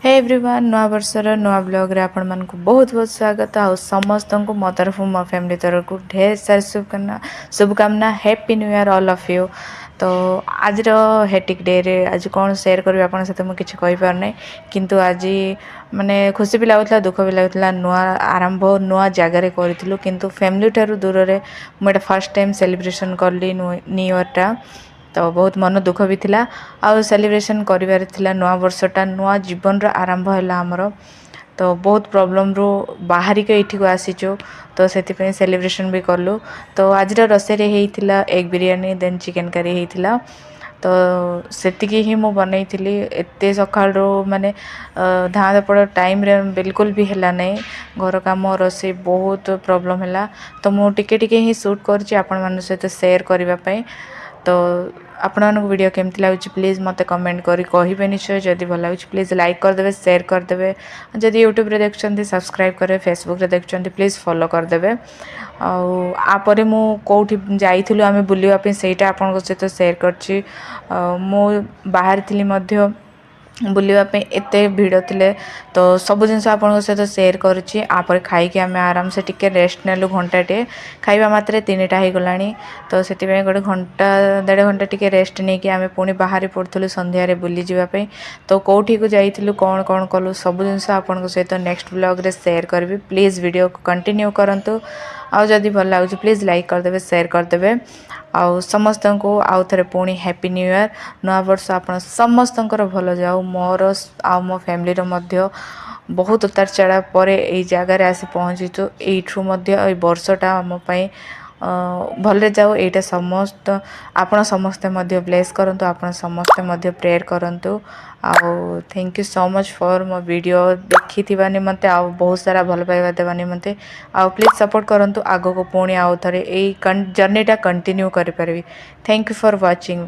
Hey everyone नुआ वर्षर नुआ blog रे आपण मन को बहुत बहुत स्वागत आ समस्त को मो तरफ मो फैमिली तरफ को ढेर सारी शुभकामना happy new year all of you. तो आज हेटिक डे रे आज कौन शेयर करी आपन सहित मुझे किसी कही पार नहीं किंतु आज माने खुशी भी लगुला दुख भी लगुला नुआ आरंभ नुआ जगार करूँ किंतु फैमिली ठारू दूर रे मुझे फर्स्ट टाइम सेलिब्रेशन कली न्यू ईयर टा। तो बहुत मन दुख भी थिला आउ सेलिब्रेशन करिवार थिला नुआ वर्षटा नुआ जीवन रो आरंभ हैला हमर। तो बहुत प्रॉब्लम रो बाहरी के इठी को आसीचो तो सेति पे सेलिब्रेशन भी करलु। तो आज रो रसे रे हेइथिला egg biryani then chicken curry हेइथिला। तो सेतिकी ही मु बनई थिली एते सकाळ रो माने धाँ पड़ टाइम रे बिल्कुल भी हैला नहीं घर काम रोसे बहुत प्रॉब्लम हैला। तो मु टिके टिके ही शूट करछि आपण मन सहित शेयर करबा पई। तो आपण वीडियो केमती लगुच प्लीज़ मत कमेंट करी कहिबे निश्चय जदि भल लगुच प्लीज़ लाइक करदेवे शेयर करदेवे जदि यूट्यूब रे देखछन्ती सब्सक्राइब करे फेसबुक रे देखछन्ती प्लीज़ फॉलो करदेवे। आपर मु कोठी जाइथिलु आमे बुलिवा पे सेटा आपन सहित शेयर करछि। मु बाहर थिली मध्य बुलिवा पे एते भिड़ थिले तो सब जिनस आपन सहित शेयर करुछि। आपर खाई के आमे आराम से टिके रेस्ट नेलु घंटाटे खाइबा मात्रे 3टा हो गलानी। तो सेति पे गोटे घंटा 1.5 घंटा टिके रेस्ट नहीं कि आमे पुणी बाहर पड़थलु संध्या रे बुली जिबा पे। तो कोठी को जाइथिलु कोन कोन कलु सब जिनस आपन सहित नेक्स्ट व्लॉग रे शेयर करबी प्लीज़ वीडियो को कंटिन्यू करंतु। आउ जदि भल लागुछि प्लीज़ लाइक करदेवे शेयर करदेवे। आउ समस्त को आउ थरे पुणी हैप्पी न्यू ईयर नुआ वर्ष आपण समस्त भल जाऊ मोर आ मो फैमिली रो मध्य बहुत उतार चढ़ा पर यही जगार आसी पहुँचीचु यू वर्षटा आम भले जाऊ एटा समस्त आपण समस्ते मध्य ब्लेस करंतु आपण समस्ते मध्य प्रेयर करंतु। आउ thank you so much for मो वीडियो देखि निमंते आ बहुत सारा भल पाइबा देवा निमंते आउ प्लीज सपोर्ट करंतु आगो को पुणी आउ थरे ए जर्नीटा कंटिन्यू करि परबी। Thank you for watching.